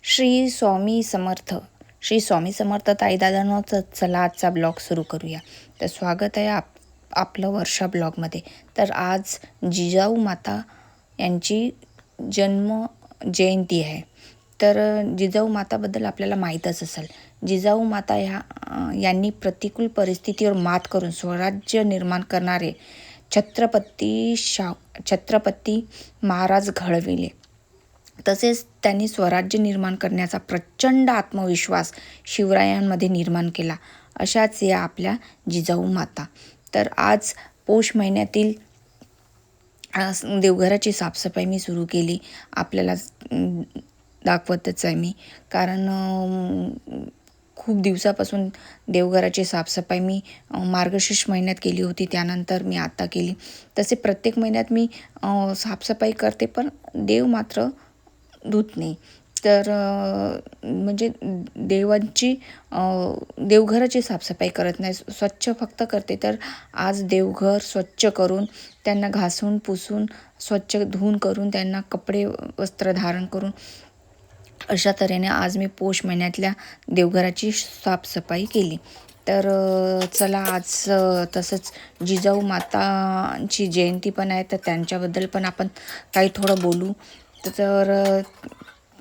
श्री स्वामी समर्थ. श्री स्वामी समर्थ ताईदादांनो, चला आजचा ब्लॉग सुरू करूया. तर स्वागत आहे आपलं वर्षा ब्लॉगमध्ये. तर आज जिजाऊ माता यांची जन्म जयंती आहे. तर जिजाऊ माताबद्दल आपल्याला माहीतच असेल. जिजाऊ माता यांनी प्रतिकूल परिस्थितीवर मात करून स्वराज्य निर्माण करणारे छत्रपती महाराज घडविले. तसेच त्यांनी स्वराज्य निर्माण करण्याचा प्रचंड आत्मविश्वास शिवरायांमध्ये निर्माण केला. अशाच या आपल्या जिजाऊ माता. तर आज पौष महिन्यातील देवघराची साफसफाई मी सुरू केली. आपल्याला दाखवतच आहे मी, कारण खूप दिवसापासून देवघराची साफसफाई मी मार्गशीर्ष महिन्यात केली होती, त्यानंतर मी आता केली. तसे प्रत्येक महिन्यात मी साफसफाई करते, पण देव मात्र धुत नाही. तर म्हणजे देवघराची साफसफाई करत नाही, स्वच्छ फक्त करते. तर आज देवघर स्वच्छ करून त्यांना घासून पुसून स्वच्छ धुवून करून त्यांना कपडे वस्त्र धारण करून अशा तऱ्हेने आज मी पौष महिन्यातल्या देवघराची साफसफाई केली. तर चला आज तसंच जिजाऊ मातांची जयंती पण आहे, तर त्यांच्याबद्दल पण आपण काही थोडं बोलू. तर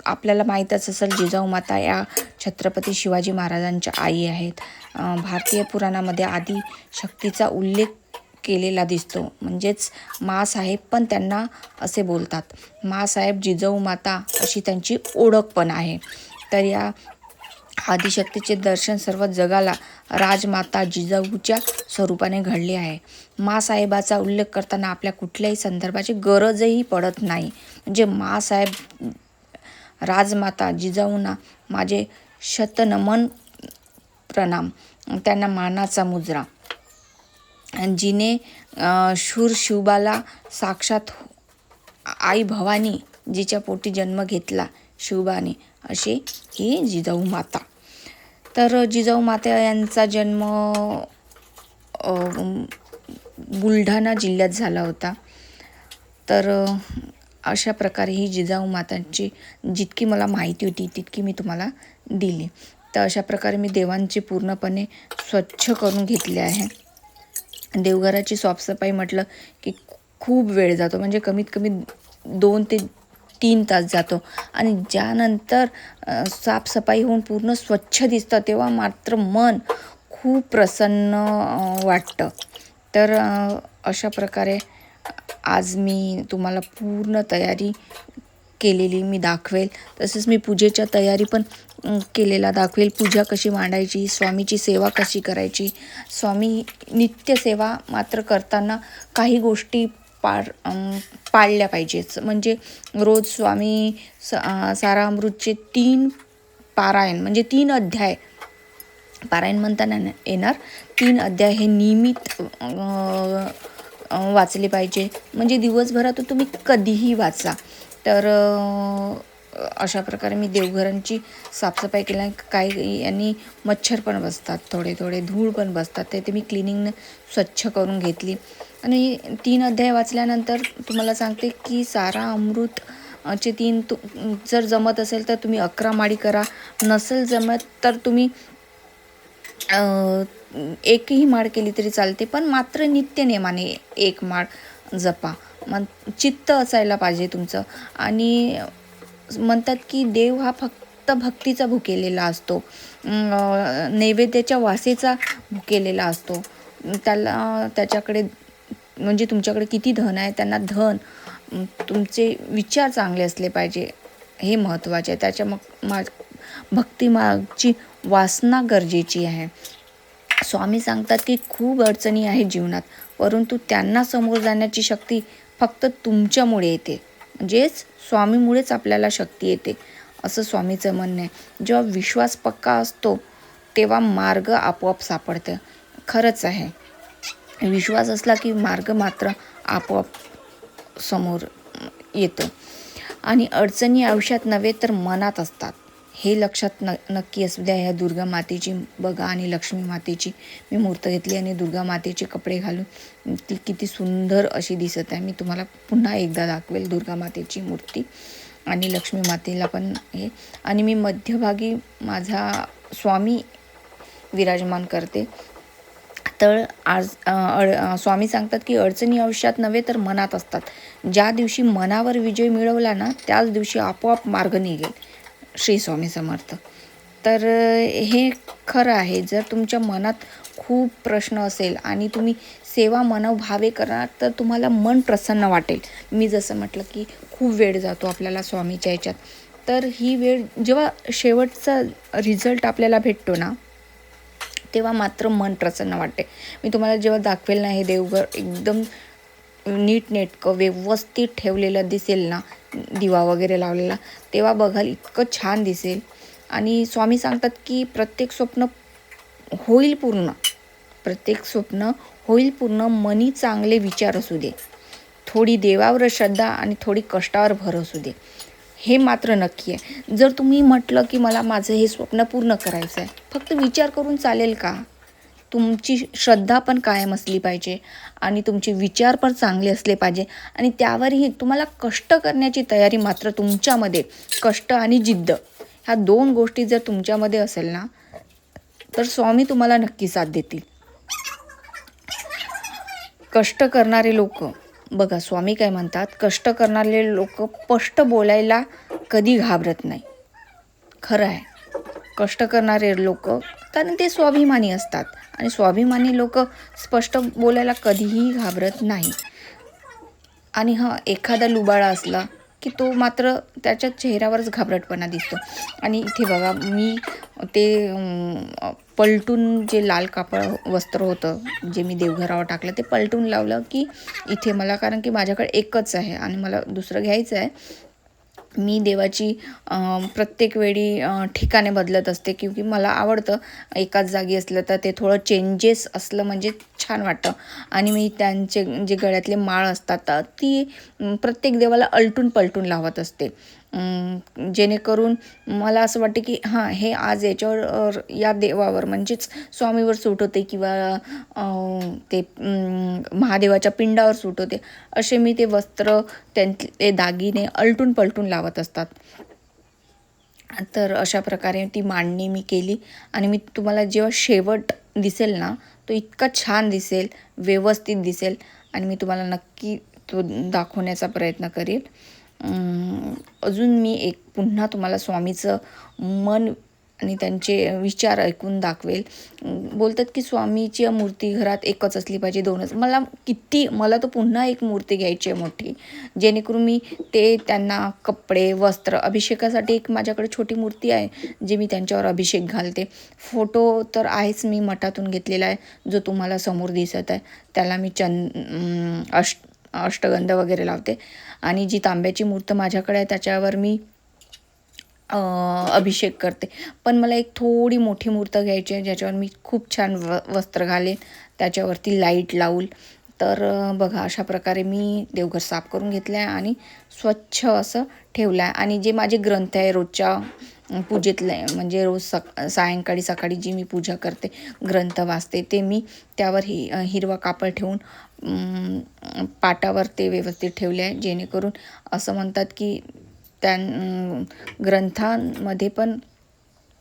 आपल्याला माहीतच असेल, जिजाऊ माता या छत्रपती शिवाजी महाराजांच्या आई आहेत. भारतीय पुराणामध्ये आदी शक्तीचा उल्लेख केलेला दिसतो. म्हणजेच माँसाहेब पण त्यांना असे बोलतात. माँसाहेब जिजाऊ माता अशी त्यांची ओळख पण आहे. तर या आदिशक्तीचे दर्शन सर्व जगाला राजमाता जिजाऊच्या स्वरूपाने घडले आहे. माँसाहेबाचा उल्लेख करताना आपल्या कुठल्याही संदर्भाची गरजही पडत नाही. म्हणजे माँसाहेब राजमाता जिजाऊंना माझे शतनमन प्रणाम. त्यांना मानाचा मुजरा. जिने शूर शिवबाला साक्षात आई भवानी जिच्या पोटी जन्म घेतला शिवबाने, असे ही जिजाऊ माता. तर जिजाऊ माता यांचा जन्म बुलढाणा जिल्ह्यात झाला होता. तर अशा प्रकारे ही जिजाऊ मातांची जितकी मला माहिती होती तितकी मी तुम्हाला दिली. तर अशा प्रकारे मी देवांची पूर्णपणे स्वच्छ करून घेतले आहे. देवघराची साफसफाई म्हटलं की खूप वेळ जातो, म्हणजे कमीत कमी 2 ते 3 तास जातो. आणि ज्यानंतर साफसफाई होऊन पूर्ण स्वच्छ दिसतं तेव्हा मात्र मन खूप प्रसन्न वाटतं. तर अशा प्रकारे आज मी तुम्हाला पूर्ण तयारी केलेली मी दाखवेल. तसेच मी पूजेच्या तयारी पण केलेला दाखवेल. पूजा कशी मांडायची, स्वामीची सेवा कशी करायची. स्वामी नित्यसेवा मात्र करताना काही गोष्टी पाळल्या पाहिजेत. म्हणजे रोज स्वामी सारामृतचे 3 पारायण, म्हणजे 3 अध्याय पारायण म्हणताना येणार, 3 अध्याय हे नियमित वाचले पाहिजे. म्हणजे दिवसभरात तुम्ही कधीही वाचा. तर अशा प्रकारे मी देवघरांची साफसफाई केल्या. काही यांनी मच्छर पण बसतात, थोडे थोडे धूळ पण बसतात, ते मी क्लिनिंगनं स्वच्छ करून घेतली. आणि 3 अध्याय वाचल्यानंतर तुम्हाला सांगते की सारा अमृत चे 3 जर जमत असेल तर तुम्ही 11 माळी करा. नसेल जमत तर तुम्ही एकही माळ केली तरी चालते, पण मात्र नित्य नेमाने 1 माळ जपा. मग चित्त असायला पाहिजे तुमचं. आणि म्हणतात की देव हा फक्त भक्तीचा भुकेलेला असतो, नैवेद्याच्या वासेचा भुकेलेला असतो. त्याच्याकडे म्हणजे तुमच्याकडे किती धन आहे, त्यांना धन, तुमचे विचार चांगले असले पाहिजे, हे महत्त्वाचे आहे. त्याच्या भक्तिमागची वासना गरजेची आहे. स्वामी सांगतात की खूप अडचणी आहेत जीवनात, परंतु त्यांना समोर जाण्याची शक्ती फक्त तुमच्यामुळे येते. म्हणजेच स्वामीमुळेच आपल्याला शक्ती येते, असं स्वामीचं म्हणणं आहे. जेव्हा विश्वास पक्का असतो तेव्हा मार्ग आपोआप सापडतं. खरंच आहे, विश्वास असला की मार्ग मात्र आपोआप समोर येतो. आणि अडचणी आयुष्यात नव्हे तर मनात असतात, हे लक्षात नक्की असू द्या. ह्या दुर्गा मातेची बघा आणि लक्ष्मी मातेची मी मूर्त घेतली आणि दुर्गा मातेचे कपडे घालून ती किती सुंदर अशी दिसत आहे. मी तुम्हाला पुन्हा एकदा दाखवेल दुर्गा मातेची मूर्ती. आणि लक्ष्मी मातेला पण हे. आणि मी मध्यभागी माझा स्वामी विराजमान करते. तर आज स्वामी सांगतात की अडचणी आयुष्यात नव्हे तर मनात असतात. ज्या दिवशी मनावर विजय मिळवला ना, त्याच दिवशी आपोआप मार्ग निघेल. श्री स्वामी समर्थ. तर हे खरं आहे. जर तुमच्या मनात खूप प्रश्न असेल आणि तुम्ही सेवा मनोभावे करा तर तुम्हाला मन प्रसन्न वाटेल. मी जसं म्हटलं की खूप वेळ जातो आपल्याला स्वामीच्या ह्याच्यात. तर ही वेळ जेव्हा शेवटचा रिझल्ट आपल्याला भेटतो ना, तेव्हा मात्र मन प्रसन्न वाटते. मी तुम्हाला जेव्हा दाखवेल ना हे देवघर एकदम नीटनेटकं व्यवस्थित ठेवलेलं दिसेल ना, दिवा वगैरे लावलेला, तेव्हा बघाल इतकं छान दिसेल. आणि स्वामी सांगतात की प्रत्येक स्वप्न होईल पूर्ण, प्रत्येक स्वप्न होईल पूर्ण. मनी चांगले विचार असू दे, थोडी देवावर श्रद्धा आणि थोडी कष्टावर भर असू दे, हे मात्र नक्की आहे. जर तुम्ही म्हटलं की मला माझं हे स्वप्न पूर्ण करायचं आहे, फक्त विचार करून चालेल का? तुमची श्रद्धा पण कायम असली पाहिजे आणि तुमचे विचार पण चांगले असले पाहिजे आणि त्यावरही तुम्हाला कष्ट करण्याची तयारी मात्र तुमच्यामध्ये, कष्ट आणि जिद्द, ह्या 2 गोष्टी जर तुमच्यामध्ये असेल ना, तर स्वामी तुम्हाला नक्की साथ देतील. कष्ट करणारे लोक बघा, स्वामी काय म्हणतात, कष्ट करणारे लोक स्पष्ट बोलायला कधी घाबरत नाही. खरं आहे. कष्ट करणारे लोक, कारण ते स्वाभिमानी असतात आणि स्वाभिमानी लोक स्पष्ट बोलायला कधीही घाबरत नाही. आणि एखादा लुबाळा असला की तो मात्र त्याच्या चेहऱ्यावरच घाबरटपणा दिसतो. आणि इथे बघा, मी ते पलटून जे लाल कापड वस्त्र होतं जे मी देवघरावर टाकलं, ते पलटून लावलं की इथे मला, कारण की माझ्याकडे एकच आहे आणि मला दुसरं घ्यायचं आहे. मी देवाची प्रत्येक वेळी ठिकाणे बदलत असते, क्योंकि मला आवडतं एकाच जागी असलं तर ते थोडं चेंजेस असलं म्हणजे छान वाटतं. आणि मी त्यांचे जे गळ्यातले माळ असतात ती प्रत्येक देवाला अलटून पलटून लावत असते, जेणेकरून मला असं वाटते की हे आज याच्यावर, या देवावर म्हणजेच स्वामीवर सूट होते किंवा ते महादेवाच्या पिंडावर सूट होते, असे मी ते वस्त्र, त्यांचे दागिने अलटून पलटून लावत असतात. तर अशा प्रकारे ती मांडणी मी केली आणि मी तुम्हाला जेव्हा शेवट दिसेल ना, तो इतका छान दिसेल, व्यवस्थित दिसेल आणि मी तुम्हाला नक्की तो दाखवण्याचा प्रयत्न करेल. अजून मी पुन्हा तुम्हाला स्वामीचं मन आणि त्यांचे विचार ऐकून दाखवेल. बोलतात की स्वामीची मूर्ती घरात एकच असली पाहिजे, 2च. मला तर पुन्हा एक मूर्ती घ्यायची आहे मोठी, जेणेकरून मी ते त्यांना कपडे, वस्त्र, अभिषेकासाठी एक माझ्याकडे छोटी मूर्ती आहे जे मी त्यांच्यावर अभिषेक घालते. फोटो तर आहेच, मी मठातून घेतलेला आहे, जो तुम्हाला समोर दिसत आहे. त्याला मी अष्टगंध वगैरे लावते. आणि जी तांब्याची मूर्त माझ्याकडे आहे त्याच्यावर मी अभिषेक करते. पण मला एक थोडी मोठी मूर्त घ्यायची आहे ज्याच्यावर मी खूप छान वस्त्र घालेन, त्याच्यावरती लाईट लावूल. तर बघा, अशा प्रकारे मी देवघर साफ करून घेतलं आहे आणि स्वच्छ असं ठेवलं आहे. आणि जे माझे ग्रंथ आहे रोजच्या पूजेतले, म्हणजे रोज सायंकाळी सकाळी जी मी पूजा करते, ग्रंथ वाचते, ते मी त्यावर हिरवा कापड ठेवून पाटावर ते व्यवस्थित ठेवले आहे, जेणेकरून असं म्हणतात की ग्रंथांमध्ये पण,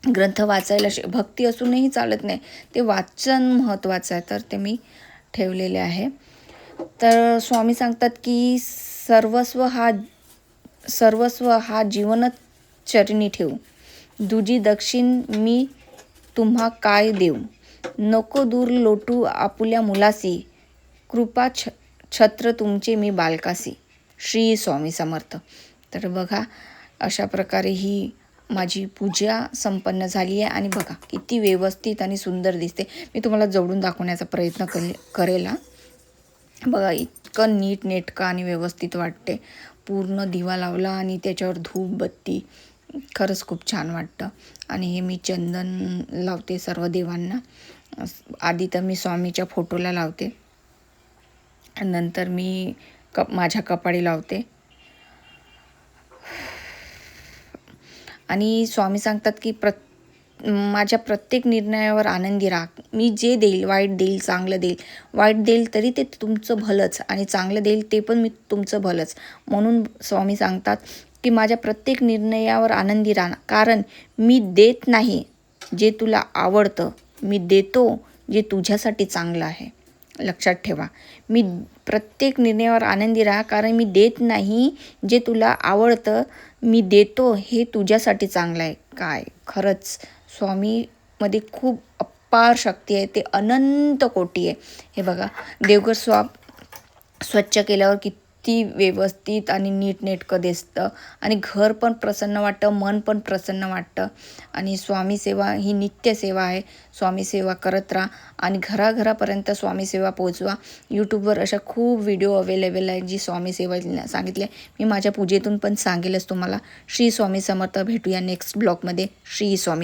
ग्रंथ वाचायला भक्ती असूनही चालत नाही, ते वाचन महत्त्वाचं आहे, तर ते मी ठेवलेले आहे. तर स्वामी सांगतात की सर्वस्व हा जीवनच चरणी ठेवू, दुजी दक्षिण मी तुम्हा काय देऊ, नको दूर लोटू आपुल्या मुलासी, कृपा छत्र तुमचे मी बालकासी. श्री स्वामी समर्थ. तर बघा, अशा प्रकारे ही माझी पूजा संपन्न झाली आहे आणि बघा किती व्यवस्थित आणि सुंदर दिसते. मी तुम्हाला जवळून दाखवण्याचा प्रयत्न करेल. बघा, इतकं नीटनेटकं आणि व्यवस्थित वाटते. पूर्ण दिवा लावला आणि त्याच्यावर धूपबत्ती, खरंच खूप छान वाटतं. आणि हे मी चंदन लावते सर्व देवांना. आधी तर मी स्वामीच्या फोटोला लावते, नंतर मी माझ्या कपाळी लावते. आणि स्वामी सांगतात की माझ्या प्रत्येक निर्णयावर आनंदी राहा. मी जे देईल, वाईट देईल, चांगलं देईल, वाईट देईल तरी ते तुमचं भलंच आणि चांगलं देईल ते पण मी तुमचं भलंच. म्हणून स्वामी सांगतात की माझ्या प्रत्येक निर्णयावर आनंदी राहा, कारण मी देत नाही जे तुला आवडतं, मी देतो जे तुझ्यासाठी चांगलं आहे. लक्षात ठेवा, मी प्रत्येक निर्णयावर आनंदी राहा, कारण मी देत नाही जे तुला आवडतं, मी देतो हे तुझ्यासाठी चांगलं आहे. काय खरंच स्वामीमध्ये खूप अपार शक्ती आहे, ते अनंत कोटी आहे. हे बघा, देवघर स्वच्छ केल्यावर किती व्यवस्थित आणि नीटनेटकं दिसतं आणि घर पण प्रसन्न वाटतं, मन पण प्रसन्न वाटतं. आणि स्वामी सेवा ही नित्य सेवा आहे. स्वामी सेवा करत राहा आणि घराघरापर्यंत स्वामी सेवा पोहोचवा. यूट्यूबवर अशा खूप व्हिडिओ अवेलेबल आहे जी स्वामी सेवा सांगितले. मी माझ्या पूजेतून पण सांगेलच तुम्हाला. श्री स्वामी समर्थ. भेटूया नेक्स्ट ब्लॉगमध्ये. श्री स्वामी.